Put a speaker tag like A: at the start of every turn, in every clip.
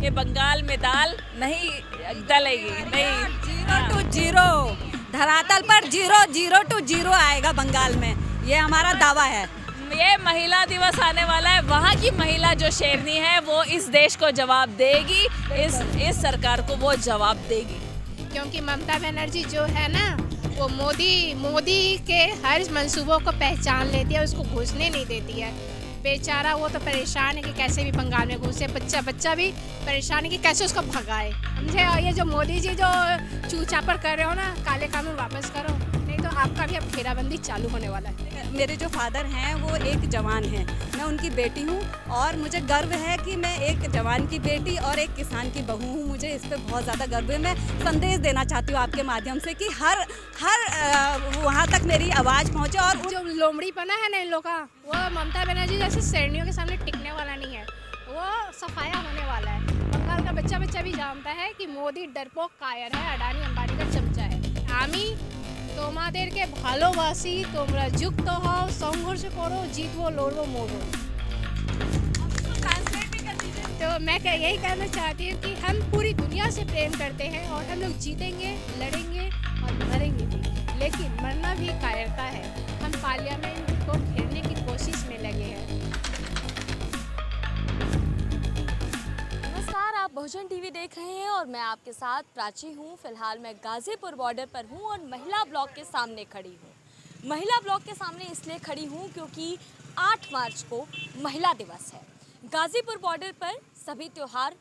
A: कि बंगाल में दाल नहीं डलेगी, नहीं।
B: 0 to 0 धरातल पर 0 to 0 आएगा बंगाल में, ये हमारा दावा है।
A: ये महिला दिवस आने वाला है, वहाँ की महिला जो शेरनी है वो इस देश को जवाब देगी, इस सरकार को वो जवाब देगी।
C: क्योंकि ममता बनर्जी जो है ना, वो मोदी के हर मंसूबों को पहचान लेती है, उसको घुसने नहीं देती है। बेचारा वो तो परेशान है कि कैसे भी बंगाल में घुसे, बच्चा भी परेशान है कि कैसे उसको भगाए, समझे। और ये जो मोदी जी जो चूचापर कर रहे हो ना, काले कानून वापस करो, नहीं तो आपका भी अब घेराबंदी चालू होने वाला है।
B: मेरे जो फादर हैं वो एक जवान हैं, मैं उनकी बेटी हूँ और मुझे गर्व है कि मैं एक जवान की बेटी और एक किसान की बहू हूँ। मुझे इस पर बहुत ज़्यादा गर्व है। मैं संदेश देना चाहती हूँ आपके माध्यम से कि हर वहाँ तक मेरी आवाज़ पहुँचे। और
C: जो लोमड़ीपना है ना इन लोग का, वो ममता बनर्जी जैसे शेरनियों के सामने टिकने वाला नहीं है, वो सफाया होने वाला है। बंगाल का बच्चा भी जानता है कि मोदी डरपोक कायर है, अडानी अंबानी का चमचा है। আমি তোমাদেরকে ভালোবাসি, তোমরা যুক্ত হও, সংঘর্ষ করো, জিতবো, লড়বো, মরবো। तो मैं यही कहना चाहती हूँ कि हम पूरी दुनिया से प्रेम करते हैं और हम लोग जीतेंगे, लड़ेंगे और मरेंगे भी, लेकिन मरना भी कायरता है। हम पार्लियामेंट को घेरने की कोशिश में लगे हैं।
D: नमस्कार, आप बहुजन टीवी देख रहे हैं और मैं आपके साथ प्राची हूँ। फिलहाल मैं गाज़ीपुर बॉर्डर पर हूँ और महिला ब्लॉक के सामने खड़ी हूँ। महिला ब्लॉक के सामने इसलिए खड़ी हूँ क्योंकि 8 मार्च को महिला दिवस है। गाज़ीपुर बॉर्डर पर सभी त्यौहार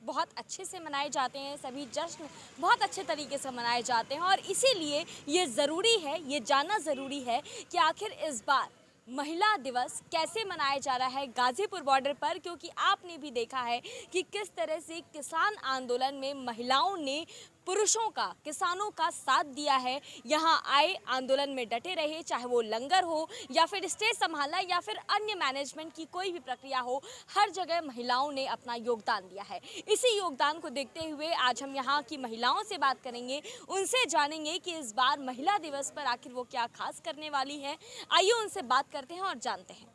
D: बहुत अच्छे से मनाए जाते हैं, सभी जश्न बहुत अच्छे तरीके से मनाए जाते हैं और इसीलिए ये ज़रूरी है, ये जानना ज़रूरी है कि आखिर इस बार महिला दिवस कैसे मनाया जा रहा है गाज़ीपुर बॉर्डर पर। क्योंकि आपने भी देखा है कि किस तरह से किसान आंदोलन में महिलाओं ने पुरुषों का, किसानों का साथ दिया है। यहाँ आए, आंदोलन में डटे रहे, चाहे वो लंगर हो या फिर स्टेज संभालना या फिर अन्य मैनेजमेंट की कोई भी प्रक्रिया हो, हर जगह महिलाओं ने अपना योगदान दिया है। इसी योगदान को देखते हुए आज हम यहाँ की महिलाओं से बात करेंगे, उनसे जानेंगे कि इस बार महिला दिवस पर आखिर वो क्या खास करने वाली है। आइए उनसे बात करते हैं और जानते हैं।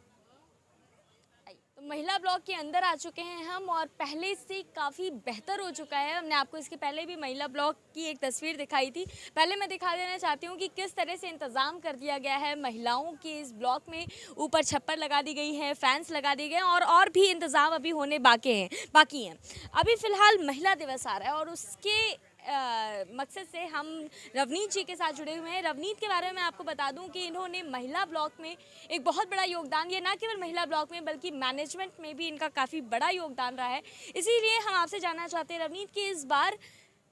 D: तो महिला ब्लॉक के अंदर आ चुके हैं हम और पहले से काफ़ी बेहतर हो चुका है। हमने आपको इसके पहले भी महिला ब्लॉक की एक तस्वीर दिखाई थी। पहले मैं दिखा देना चाहती हूँ कि किस तरह से इंतज़ाम कर दिया गया है महिलाओं के इस ब्लॉक में। ऊपर छप्पर लगा दी गई है, फैंस लगा दिए गए हैं और भी इंतज़ाम अभी होने बाकी हैं। अभी फ़िलहाल महिला दिवस आ रहा है और उसके मकसद से हम रवनीत जी के साथ जुड़े हुए हैं। रवनीत के बारे में आपको बता दूं कि इन्होंने महिला ब्लॉक में एक बहुत बड़ा योगदान दिया, ना केवल महिला ब्लॉक में बल्कि मैनेजमेंट में भी इनका काफ़ी बड़ा योगदान रहा है। इसीलिए हम आपसे जानना चाहते हैं रवनीत कि इस बार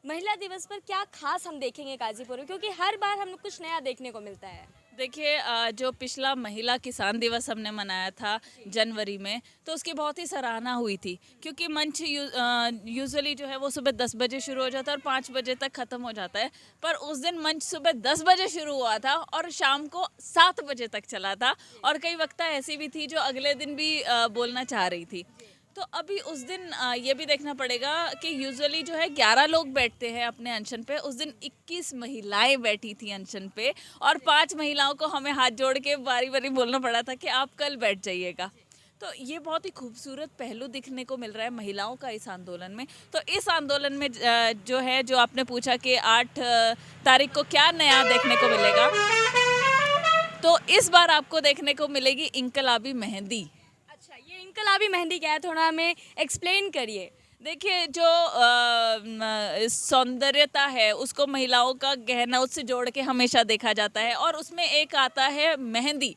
D: महिला दिवस पर क्या खास हम देखेंगे गाज़ीपुर में, क्योंकि हर बार हमें कुछ नया देखने को मिलता है।
A: देखिए, जो पिछला महिला किसान दिवस हमने मनाया था जनवरी में, तो उसकी बहुत ही सराहना हुई थी क्योंकि मंच यूजुअली जो है वो सुबह 10 बजे शुरू हो जाता है और 5 बजे तक ख़त्म हो जाता है। पर उस दिन मंच सुबह 10 बजे शुरू हुआ था और शाम को 7 बजे तक चला था और कई वक्ता ऐसी भी थी जो अगले दिन भी बोलना चाह रही थी। तो अभी उस दिन ये भी देखना पड़ेगा कि यूजुअली जो है 11 लोग बैठते हैं अपने अनशन पे, उस दिन 21 महिलाएं बैठी थी अनशन पे और 5 महिलाओं को हमें हाथ जोड़ के बारी बारी बोलना पड़ा था कि आप कल बैठ जाइएगा। तो ये बहुत ही खूबसूरत पहलू दिखने को मिल रहा है महिलाओं का इस आंदोलन में। तो इस आंदोलन में जो है, जो आपने पूछा कि 8 तारीख को क्या नया देखने को मिलेगा, तो इस बार आपको देखने को मिलेगी इंकलाबी मेहंदी।
D: अच्छा, ये इंकलाबी मेहंदी क्या है, थोड़ा हमें एक्सप्लेन करिए।
A: देखिए, जो सौंदर्यता है उसको महिलाओं का गहना उससे जोड़ के हमेशा देखा जाता है और उसमें एक आता है मेहंदी।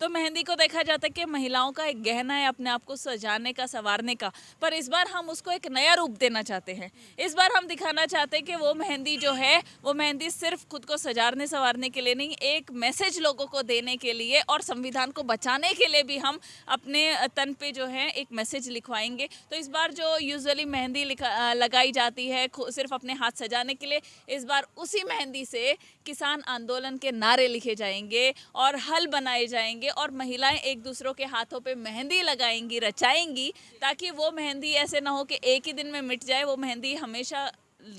A: तो मेहंदी को देखा जाता है कि महिलाओं का एक गहना है अपने आप को सजाने का, संवारने का। पर इस बार हम उसको एक नया रूप देना चाहते हैं। इस बार हम दिखाना चाहते हैं कि वो मेहंदी जो है, वो मेहंदी सिर्फ खुद को सजाने संवारने के लिए नहीं, एक मैसेज लोगों को देने के लिए और संविधान को बचाने के लिए भी हम अपने तन पे जो है एक मैसेज लिखवाएंगे। तो इस बार जो यूजुअली मेहंदी लगाई जाती है सिर्फ अपने हाथ सजाने के लिए, इस बार उसी मेहंदी से किसान आंदोलन के नारे लिखे जाएंगे और हल बनाए जाएंगे और महिलाएं एक दूसरों के हाथों पे मेहंदी लगाएंगी, रचाएंगी, ताकि वो मेहंदी ऐसे ना हो कि एक ही दिन में मिट जाए। वो मेहंदी हमेशा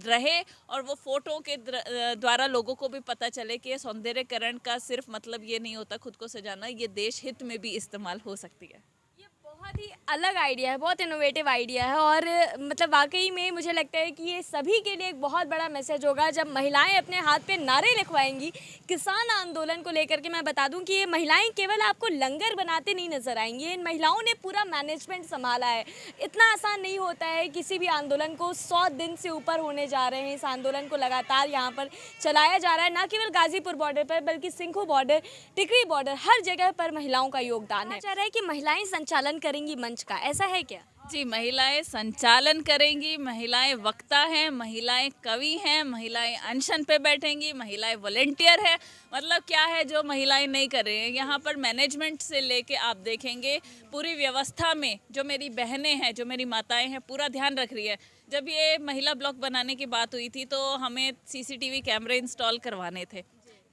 A: रहे और वो फोटो के द्वारा लोगों को भी पता चले कि सौंदर्यकरण का सिर्फ मतलब ये नहीं होता खुद को सजाना, ये देश हित में भी इस्तेमाल हो सकती है।
D: ये बहुत ही अलग आइडिया है, बहुत इनोवेटिव आइडिया है और मतलब वाकई में मुझे लगता है कि ये सभी के लिए एक बहुत बड़ा मैसेज होगा जब महिलाएं अपने हाथ पे नारे लिखवाएंगी किसान आंदोलन को लेकर के। मैं बता दूं कि ये महिलाएं केवल आपको लंगर बनाते नहीं नजर आएंगी, इन महिलाओं ने पूरा मैनेजमेंट संभाला है। इतना आसान नहीं होता है किसी भी आंदोलन को, 100 दिन से ऊपर होने जा रहे हैं इस आंदोलन को लगातार यहाँ पर चलाया जा रहा है, ना केवल गाजीपुर बॉर्डर पर बल्कि सिंघू बॉर्डर, टिकरी बॉर्डर, हर जगह पर महिलाओं का योगदान है। चाह रहा है कि महिलाएं संचालन करेंगी मंच का, ऐसा है क्या?
A: जी, महिलाएं संचालन करेंगी, महिलाएं वक्ता हैं, महिलाएं कवि हैं, महिलाएं अनशन पे बैठेंगी, महिलाएं वॉलेंटियर है। मतलब क्या है जो महिलाएं नहीं कर रही हैं। यहाँ पर मैनेजमेंट से लेके आप देखेंगे पूरी व्यवस्था में जो मेरी बहनें हैं, जो मेरी माताएं हैं, पूरा ध्यान रख रही है। जब ये महिला ब्लॉक बनाने की बात हुई थी तो हमें सीसीटीवी कैमरे इंस्टॉल करवाने थे।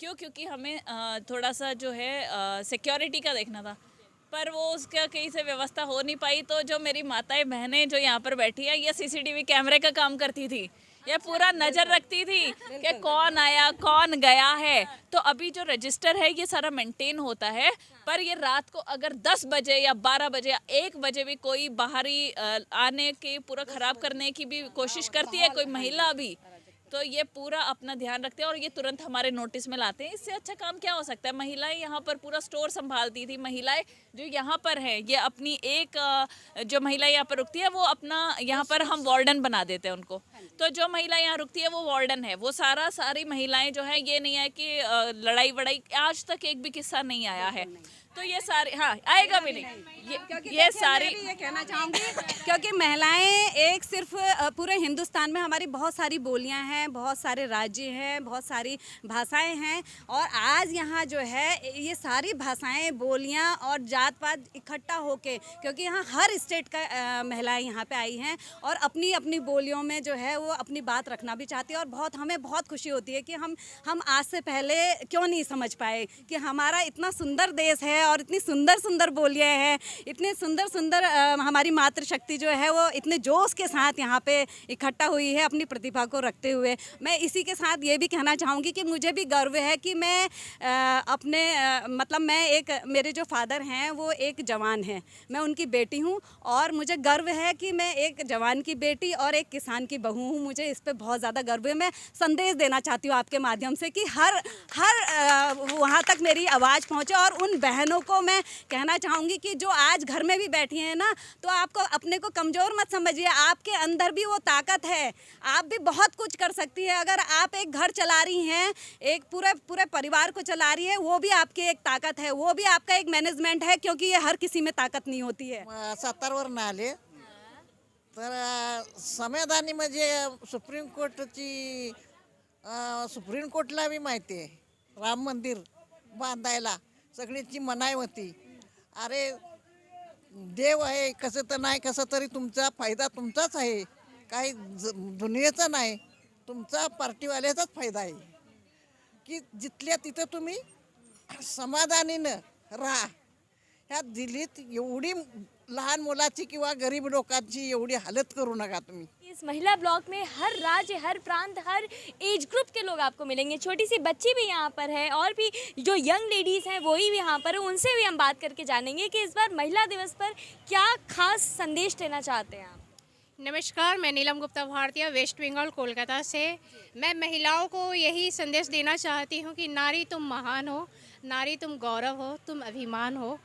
A: क्यों? क्योंकि हमें थोड़ा सा जो है सिक्योरिटी का देखना था, पर वो उसका कहीं से व्यवस्था हो नहीं पाई। तो जो मेरी माताएं बहनें जो यहाँ पर बैठी हैं, ये सीसीटीवी कैमरे का काम करती थी, ये पूरा नज़र रखती थी कि कौन आया कौन गया है। तो अभी जो रजिस्टर है ये सारा मेंटेन होता है, पर ये रात को अगर 10 बजे या 12 बजे या 1 बजे भी कोई बाहरी आने के पूरा ख़राब करने की भी कोशिश करती है कोई महिला भी, तो ये पूरा अपना ध्यान रखते हैं और ये तुरंत हमारे नोटिस में लाते हैं। इससे अच्छा काम क्या हो सकता है। महिलाएं यहाँ पर पूरा स्टोर संभालती थी। महिलाएं जो यहाँ पर हैं, ये अपनी एक जो महिला यहाँ पर रुकती है वो अपना यहाँ पर हम वार्डन बना देते हैं उनको। तो जो महिला यहाँ रुकती है वो वार्डन है। वो सारी महिलाएं जो है, ये नहीं है कि लड़ाई वड़ाई, आज तक एक भी किस्सा नहीं आया है। तो ये सारे, हाँ आएगा भी नहीं, ये सारी,
B: मैं भी ये कहना चाहूँगी क्योंकि महिलाएं एक सिर्फ पूरे हिंदुस्तान में हमारी बहुत सारी बोलियां हैं, बहुत सारे राज्य हैं, बहुत सारी भाषाएं हैं और आज यहाँ जो है ये सारी भाषाएं, बोलियां और जात पात इकट्ठा होके, क्योंकि यहाँ हर स्टेट का महिलाएं यहाँ पे आई हैं और अपनी अपनी बोलियों में जो है वो अपनी बात रखना भी चाहती है। और हमें बहुत खुशी होती है कि हम आज से पहले क्यों नहीं समझ पाए कि हमारा इतना सुंदर देश है और इतनी सुंदर सुंदर बोलियां हैं, इतने सुंदर सुंदर हमारी मातृशक्ति जो है वो इतने जोश के साथ यहाँ पे इकट्ठा हुई है अपनी प्रतिभा को रखते हुए। मैं इसी के साथ ये भी कहना चाहूँगी कि मुझे भी गर्व है कि मैं मतलब मेरे जो फादर हैं वो एक जवान हैं, मैं उनकी बेटी हूँ और मुझे गर्व है कि मैं एक जवान की बेटी और एक किसान की बहू हूँ। मुझे इस पर बहुत ज़्यादा गर्व है। मैं संदेश देना चाहती हूँ आपके माध्यम से कि हर वहाँ तक मेरी आवाज़ पहुँचे और उन बहनों को मैं कहना चाहूँगी कि जो आज घर में भी बैठी हैं ना, तो आपको अपने को कमज़ोर मत समझिए, आपके अंदर भी वो ताकत है, आप भी बहुत कुछ कर सकती है। अगर आप एक घर चला रही हैं, एक पूरे परिवार को चला रही है, वो भी आपकी एक ताकत है, वो भी आपका एक मैनेजमेंट है, क्योंकि ये हर किसी में ताकत नहीं होती है।
E: 7वरून आले तर संविधानी म्हणजे सुप्रीम कोर्टला बी माहिती आहे राम मंदिर बांधायला सगळ्यांची मनाई होती। अरे देव आहे, कसं तर नाही कसं तरी तुमचा फायदा तुमचाच आहे, काही दुनियेचा नाही, तुमचा पार्टीवाल्याचाच फायदा आहे की जिथल्या तिथं तुम्ही समाधानीनं राहा। ह्या दिल्लीत एवढी लहान मुलाची किंवा गरीब लोकांची एवढी हालत करू नका तुम्ही।
D: इस महिला ब्लॉक में हर राज्य, हर प्रांत, हर एज ग्रुप के लोग आपको मिलेंगे। छोटी सी बच्ची भी यहाँ पर है और भी जो यंग लेडीज़ हैं वही भी यहाँ पर है, उनसे भी हम बात करके जानेंगे कि इस बार महिला दिवस पर क्या खास संदेश देना चाहते हैं आप।
C: नमस्कार, मैं नीलम गुप्ता भारतीय, वेस्ट बंगाल कोलकाता से। मैं महिलाओं को यही संदेश देना चाहती हूँ कि नारी तुम महान हो, नारी तुम गौरव हो, तुम अभिमान हो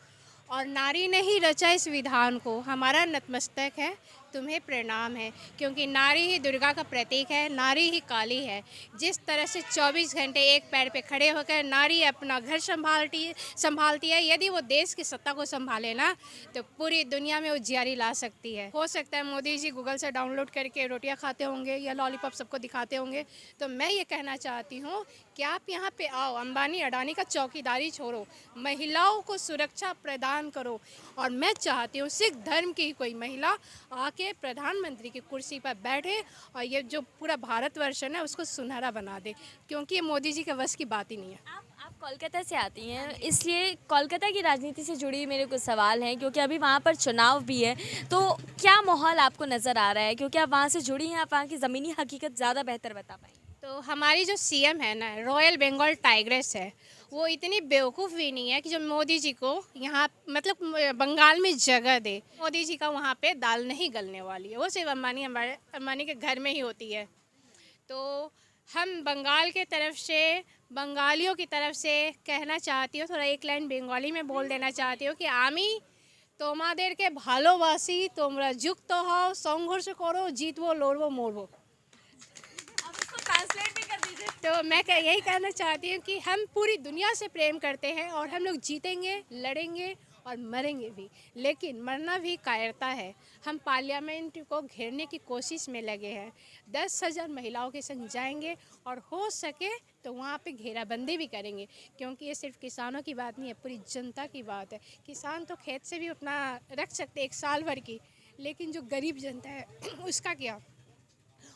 C: और नारी ने ही रचा इस विधान को। हमारा नतमस्तक है, तुम्हें प्रणाम है, क्योंकि नारी ही दुर्गा का प्रतीक है, नारी ही काली है। जिस तरह से 24 घंटे एक पैर पे खड़े होकर नारी अपना घर संभालती है, यदि वो देश की सत्ता को संभाले ना तो पूरी दुनिया में उजियारी ला सकती है। हो सकता है मोदी जी गूगल से डाउनलोड करके रोटियां खाते होंगे या लॉलीपॉप सबको दिखाते होंगे, तो मैं ये कहना चाहती हूँ कि आप यहाँ पे आओ, अंबानी अडानी का चौकीदारी छोड़ो, महिलाओं को सुरक्षा प्रदान करो। और मैं चाहती हूँ सिख धर्म की कोई महिला आके प्रधानमंत्री की कुर्सी पर बैठे और ये जो पूरा भारतवर्ष है ना उसको सुनहरा बना दे, क्योंकि ये मोदी जी के वश की बात ही नहीं है।
D: आप कोलकाता से आती हैं, इसलिए कोलकाता की राजनीति से जुड़ी मेरे कुछ सवाल हैं, क्योंकि अभी वहाँ पर चुनाव भी है, तो क्या माहौल आपको नज़र आ रहा है? क्योंकि आप वहाँ से जुड़ी हैं, आप वहाँ की ज़मीनी हकीकत ज़्यादा बेहतर बता पाएंगे।
C: तो हमारी जो सीएम है ना, रॉयल बंगाल टाइग्रेस है, वो इतनी बेवकूफ़ भी नहीं है कि जो मोदी जी को यहाँ मतलब बंगाल में जगह दे। मोदी जी का वहाँ पे दाल नहीं गलने वाली है, वो सिर्फ अंबानी के घर में ही होती है। तो हम बंगाल के तरफ से, बंगालियों की तरफ से कहना चाहती हूँ, थोड़ा एक लाइन बंगाली में बोल देना चाहती हूँ कि आमी তোমাদেরকে ভালোবাসি, তোমরা যুক্ত হও, সংঘর্ষ করো, জিতবো, লড়বো, মরবো।
D: ट्रांसलेट भी कर दीजिए।
C: तो मैं यही कहना चाहती हूँ कि हम पूरी दुनिया से प्रेम करते हैं और हम लोग जीतेंगे, लड़ेंगे और मरेंगे भी, लेकिन मरना भी कायरता है। हम पार्लियामेंट को घेरने की कोशिश में लगे हैं। 10,000 महिलाओं के संग जाएंगे और हो सके तो वहाँ पे घेराबंदी भी करेंगे, क्योंकि ये सिर्फ किसानों की बात नहीं है, पूरी जनता की बात है। किसान तो खेत से भी उतना रख सकते एक साल भर की, लेकिन जो गरीब जनता है उसका क्या।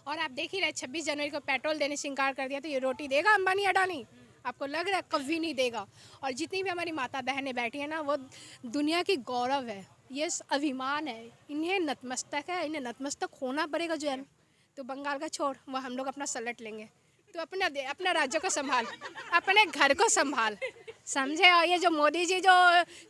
C: और आप देख ही रहे 26 जनवरी को पेट्रोल देने से इनकार कर दिया, तो ये रोटी देगा अंबानी अडानी? आपको लग रहा है कभी नहीं देगा। और जितनी भी हमारी माता बहनें बैठी हैं ना, वो दुनिया की गौरव है, ये अभिमान है, इन्हें नतमस्तक है, इन्हें नतमस्तक होना पड़ेगा जो है। तो बंगाल का छोड़, वह हम लोग अपना सलट लेंगे। तो अपना राज्य को संभाल, अपने घर को संभाल, समझे। और ये जो मोदी जी जो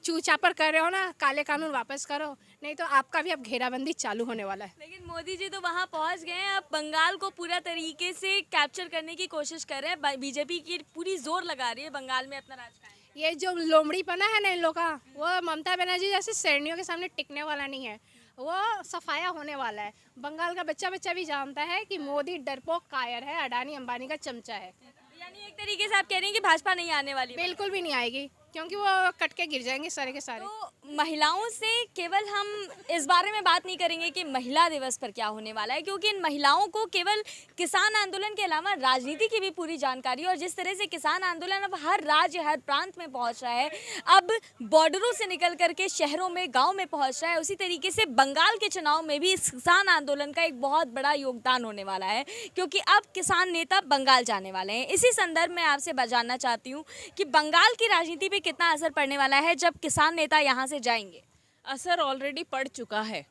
C: चूचापर कर रहे हो ना, काले कानून वापस करो, नहीं तो आपका भी अब घेराबंदी चालू होने वाला है।
D: लेकिन मोदी जी तो वहाँ पहुँच गए हैं, अब बंगाल को पूरा तरीके से कैप्चर करने की कोशिश कर रहे हैं। बीजेपी की पूरी जोर लगा रही है बंगाल में अपना राज कायम।
C: ये जो लोमड़ी पना है ना इन लोग का, वो ममता बनर्जी जैसे शेरनियों के सामने टिकने वाला नहीं है, वो सफाया होने वाला है। बंगाल का बच्चा भी जानता है कि मोदी डरपोक कायर है, अडानी अंबानी का चमचा है।
D: यानी एक तरीके से आप कह रही हैं कि भाजपा नहीं आने वाली?
C: बिल्कुल भी नहीं आएगी, क्योंकि वो कट के गिर जाएंगे सारे के सारे।
D: तो महिलाओं से केवल हम इस बारे में बात नहीं करेंगे कि महिला दिवस पर क्या होने वाला है, क्योंकि इन महिलाओं को केवल किसान आंदोलन के अलावा राजनीति की भी पूरी जानकारी, और जिस तरह से किसान आंदोलन अब हर राज्य हर प्रांत में पहुंच रहा है, अब बॉर्डरों से निकल करके शहरों में गाँव में पहुंच रहा है, उसी तरीके से बंगाल के चुनाव में भी इस किसान आंदोलन का एक बहुत बड़ा योगदान होने वाला है, क्योंकि अब किसान नेता बंगाल जाने वाले हैं। इसी संदर्भ में आपसे जानना चाहती हूँ कि बंगाल की राजनीति पर कितना असर पड़ने वाला है जब किसान नेता यहाँ से जाएंगे?
A: असर ऑलरेडी पड़ चुका है।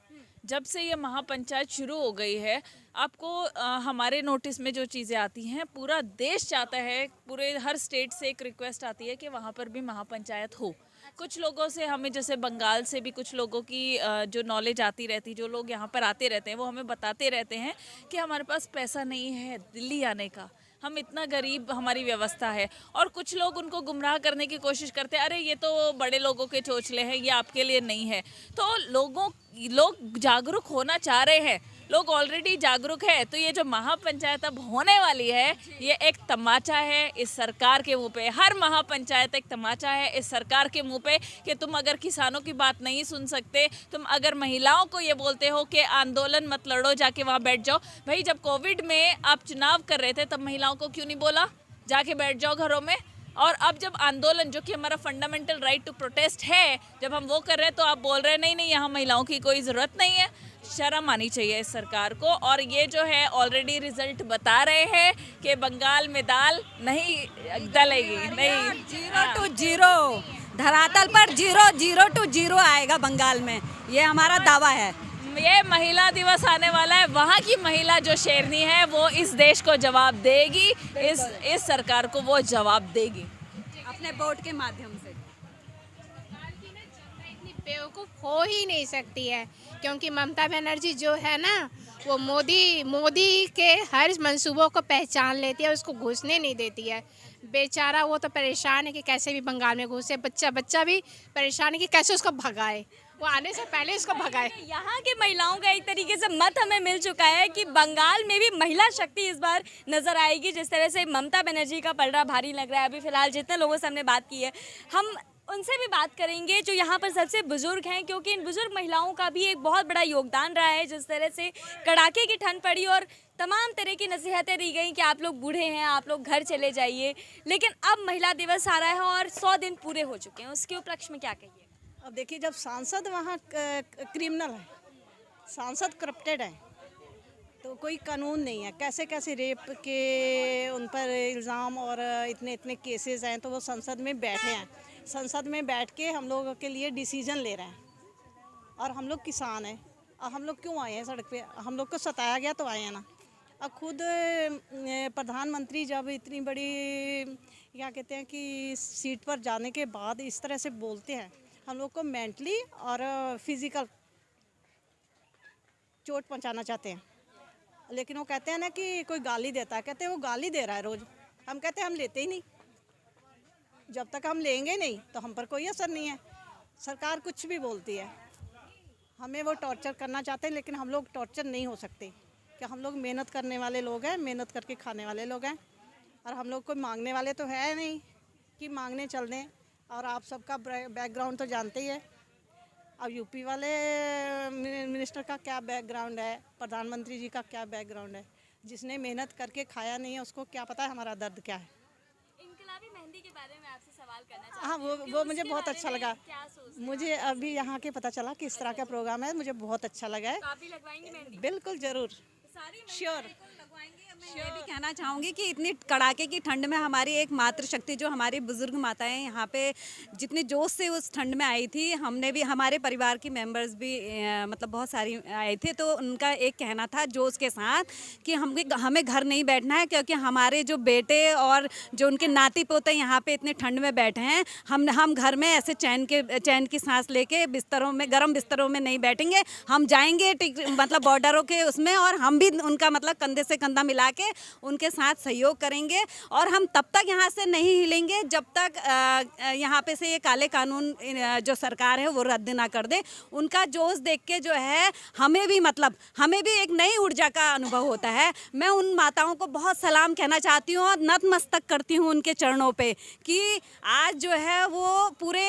A: जब से ये महापंचायत शुरू हो गई है, आपको हमारे नोटिस में जो चीज़ें आती हैं, पूरा देश चाहता है, पूरे हर स्टेट से एक रिक्वेस्ट आती है कि वहाँ पर भी महापंचायत हो। कुछ लोगों से हमें, जैसे बंगाल से भी कुछ लोगों की जो नॉलेज आती रहती, जो लोग यहाँ पर आते रहते हैं, वो हमें बताते रहते हैं कि हमारे पास पैसा नहीं है दिल्ली आने का, हम इतना गरीब हमारी व्यवस्था है। और कुछ लोग उनको गुमराह करने की कोशिश करते हैं, अरे ये तो बड़े लोगों के चोचले हैं, ये आपके लिए नहीं है। तो लोग जागरूक होना चाह रहे हैं, लोग ऑलरेडी जागरूक है। तो ये जो महापंचायत अब होने वाली है, ये एक तमाचा है इस सरकार के मुंह पे। हर महापंचायत एक तमाचा है इस सरकार के मुंह पे कि तुम अगर किसानों की बात नहीं सुन सकते, तुम अगर महिलाओं को ये बोलते हो कि आंदोलन मत लड़ो, जाके वहाँ बैठ जाओ। भाई जब कोविड में आप चुनाव कर रहे थे, तब महिलाओं को क्यों नहीं बोला जाके बैठ जाओ घरों में? और अब जब आंदोलन, जो कि हमारा फंडामेंटल राइट टू प्रोटेस्ट है, जब हम वो कर रहे हैं, तो आप बोल रहे हैं नहीं नहीं यहाँ महिलाओं की कोई ज़रूरत नहीं है। शर्म आनी चाहिए इस सरकार को। और ये जो है ऑलरेडी रिजल्ट बता रहे हैं कि बंगाल में दाल नहीं डलेगी, नहीं
B: 0 to 0 धरातल पर 0 to 0 आएगा बंगाल में, ये हमारा दावा है।
A: ये महिला दिवस आने वाला है, वहाँ की महिला जो शेरनी है वो इस देश को जवाब देगी, इस सरकार को वो जवाब देगी
B: अपने वोट के माध्यम से।
C: इतनी बेवकूफ़ हो ही नहीं सकती है, क्योंकि ममता बनर्जी जो है ना, वो मोदी के हर मंसूबों को पहचान लेती है, उसको घुसने नहीं देती है। बेचारा वो तो परेशान है कि कैसे भी बंगाल में घुसे, बच्चा भी परेशान है कि कैसे उसको भगाए, वो आने से पहले इसको भगाए।
D: यहाँ के महिलाओं का एक तरीके से मत हमें मिल चुका है कि बंगाल में भी महिला शक्ति इस बार नजर आएगी। जिस तरह से ममता बनर्जी का पलड़ा भारी लग रहा है, अभी फिलहाल जितने लोगों से हमने बात की है, हम उनसे भी बात करेंगे जो यहाँ पर सबसे बुजुर्ग हैं, क्योंकि इन बुजुर्ग महिलाओं का भी एक बहुत बड़ा योगदान रहा है। जिस तरह से कड़ाके की ठंड पड़ी और तमाम तरह की नसीहतें दी गई कि आप लोग बूढ़े हैं, आप लोग घर चले जाइए, लेकिन अब महिला दिवस आ रहा है और 100 दिन पूरे हो चुके हैं, उसके उपलक्ष्य में क्या कहिए?
F: अब देखिए, जब सांसद वहाँ क्रिमिनल है, सांसद करप्टेड है, तो कोई कानून नहीं है, कैसे कैसे रेप के उन पर इल्ज़ाम और इतने केसेस हैं, तो वो संसद में बैठे हैं, संसद में बैठ के हम लोगों के लिए डिसीजन ले रहे हैं। और हम लोग किसान हैं, और हम लोग क्यों आए हैं सड़क पे? हम लोग को सताया गया तो आए हैं ना। अब खुद प्रधानमंत्री जब इतनी बड़ी क्या कहते हैं कि सीट पर जाने के बाद इस तरह से बोलते हैं, हम लोग को मेंटली और फिजिकल चोट पहुंचाना चाहते हैं। लेकिन वो कहते हैं ना कि कोई गाली देता है, कहते हैं वो गाली दे रहा है रोज़। हम कहते हैं हम लेते ही नहीं, जब तक हम लेंगे नहीं तो हम पर कोई असर नहीं है। सरकार कुछ भी बोलती है, हमें वो टॉर्चर करना चाहते हैं, लेकिन हम लोग टॉर्चर नहीं हो सकते कि हम लोग मेहनत करने वाले लोग हैं, मेहनत करके खाने वाले लोग हैं, और हम लोग कोई मांगने वाले तो है नहीं कि मांगने चल दें। और आप सबका बैकग्राउंड तो जानते ही है। अब यूपी वाले मिनिस्टर का क्या बैकग्राउंड है, प्रधानमंत्री जी का क्या बैकग्राउंड है। जिसने मेहनत करके खाया नहीं है उसको क्या पता है हमारा दर्द क्या है।
D: इनकलाबी मेहंदी के बारे में आपसे सवाल करना चाहती
F: हाँ,
D: हूँ कि
F: वो मुझे
D: उसके
F: बहुत
D: बारे
F: अच्छा
D: में
F: लगा।
D: क्या सोचते हैं?
F: मुझे अभी यहाँ के पता चला कि इस तरह का प्रोग्राम है, मुझे बहुत अच्छा लगा है।
D: तो आप भी लगवाएंगे मेहंदी?
F: बिल्कुल ज़रूर,
D: सारी
F: श्योर।
B: मैं ये भी कहना चाहूँगी कि इतनी कड़ाके की ठंड में हमारी एक मातृशक्ति जो हमारी बुजुर्ग माताएं यहाँ पे जितने जोश से उस ठंड में आई थी, हमने भी, हमारे परिवार की मेंबर्स भी मतलब बहुत सारी आए थे, तो उनका एक कहना था जोश के साथ कि हमें घर नहीं बैठना है, क्योंकि हमारे जो बेटे और जो उनके नाती पोते यहाँ पे इतने ठंड में बैठे हैं, हम घर में ऐसे चैन की सांस लेके बिस्तरों में, गर्म बिस्तरों में नहीं बैठेंगे। हम जाएंगे मतलब बॉर्डरों के उसमें, और हम भी उनका मतलब कंधे से कंधा मिला के उनके साथ सहयोग करेंगे। और हम तब तक यहाँ से नहीं हिलेंगे जब तक यहाँ पे से ये काले कानून जो सरकार है वो रद्द ना कर दे। उनका जोश देख के जो है हमें भी एक नई ऊर्जा का अनुभव होता है। मैं उन माताओं को बहुत सलाम कहना चाहती हूँ और नतमस्तक करती हूँ उनके चरणों पे कि आज जो है वो पूरे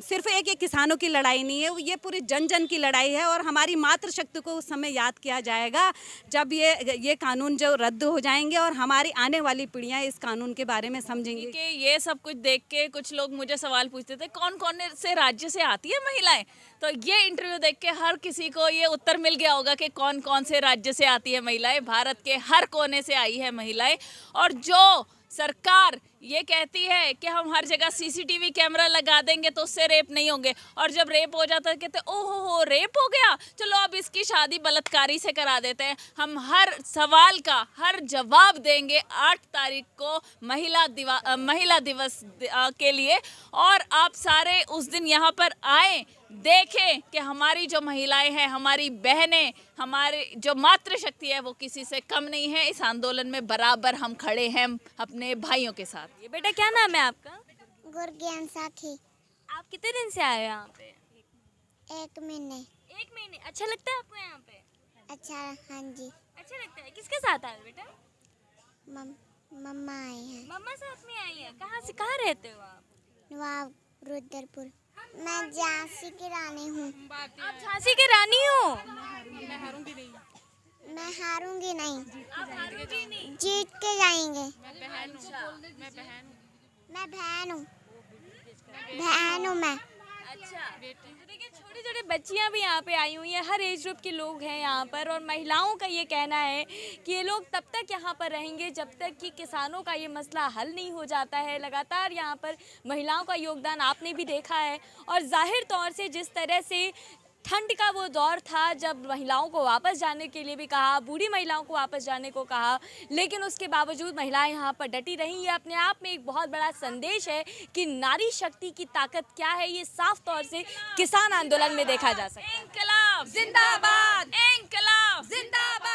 B: सिर्फ एक किसानों की लड़ाई नहीं है, ये पूरी जन जन की लड़ाई है। और हमारी मातृशक्ति को उस समय याद किया जाएगा जब ये कानून जो रद्द हो जाएंगे और हमारी आने वाली पीढ़ियां इस कानून के बारे में समझेंगी।
A: कि ये सब कुछ देख के कुछ लोग मुझे सवाल पूछते थे कौन कौन से राज्य से आती है महिलाएं, तो ये इंटरव्यू देख के हर किसी को ये उत्तर मिल गया होगा कि कौन कौन से राज्य से आती है महिलाएं। भारत के हर कोने से आई है महिलाएं। और जो सरकार ये कहती है कि हम हर जगह सीसीटीवी कैमरा लगा देंगे तो उससे रेप नहीं होंगे, और जब रेप हो जाता है कहते ओहो रेप हो गया, चलो अब इसकी शादी बलात्कारी से करा देते हैं। हम हर सवाल का हर जवाब देंगे 8 तारीख को महिला दिवस के लिए। और आप सारे उस दिन यहाँ पर आए, देखें कि हमारी जो महिलाएं हैं, हमारी बहनें, हमारी जो मातृशक्ति है वो किसी से कम नहीं है। इस आंदोलन में बराबर हम खड़े हैं अपने भाइयों के साथ।
D: ये बेटा क्या नाम है आपका?
G: गुरज्ञान साखी।
D: आप कितने दिन से आए हो यहाँ पे?
G: 1 महीने।
D: 1 महीने। अच्छा लगता है आपको यहाँ पे?
G: अच्छा, हाँ जी।
D: अच्छा लगता है। किसके साथ आए हो बेटा?
G: मम्मा आए हैं।
D: मम्मा साथ में आई है। कहाँ रहते हो आप?
G: नवाब रुद्रपुर। मैं झांसी की रानी हूँ।
D: आप झांसी की रानी हो?
G: मैं हारूंगी नहीं।
D: आप हारोगे नहीं?
G: जीत के जाएंगे। मैं बहन हूँ मैं।
D: अच्छा। तो देखिए छोटे छोटे बच्चियां भी यहाँ पे आई हुई हैं, हर एज ग्रुप के लोग हैं यहाँ पर। और महिलाओं का ये कहना है कि ये लोग तब तक यहाँ पर रहेंगे जब तक कि किसानों का ये मसला हल नहीं हो जाता है। लगातार यहाँ पर महिलाओं का योगदान आपने भी देखा है। और जाहिर तौर से जिस तरह से ठंड का वो दौर था जब महिलाओं को वापस जाने के लिए भी कहा, बूढ़ी महिलाओं को वापस जाने को कहा, लेकिन उसके बावजूद महिलाएं यहाँ पर डटी रही। ये अपने आप में एक बहुत बड़ा संदेश है कि नारी शक्ति की ताकत क्या है। ये साफ तौर से किसान आंदोलन में देखा जा सकता है।
A: इंकलाब
D: जिंदाबाद,
A: इंकलाब
D: जिंदाबाद।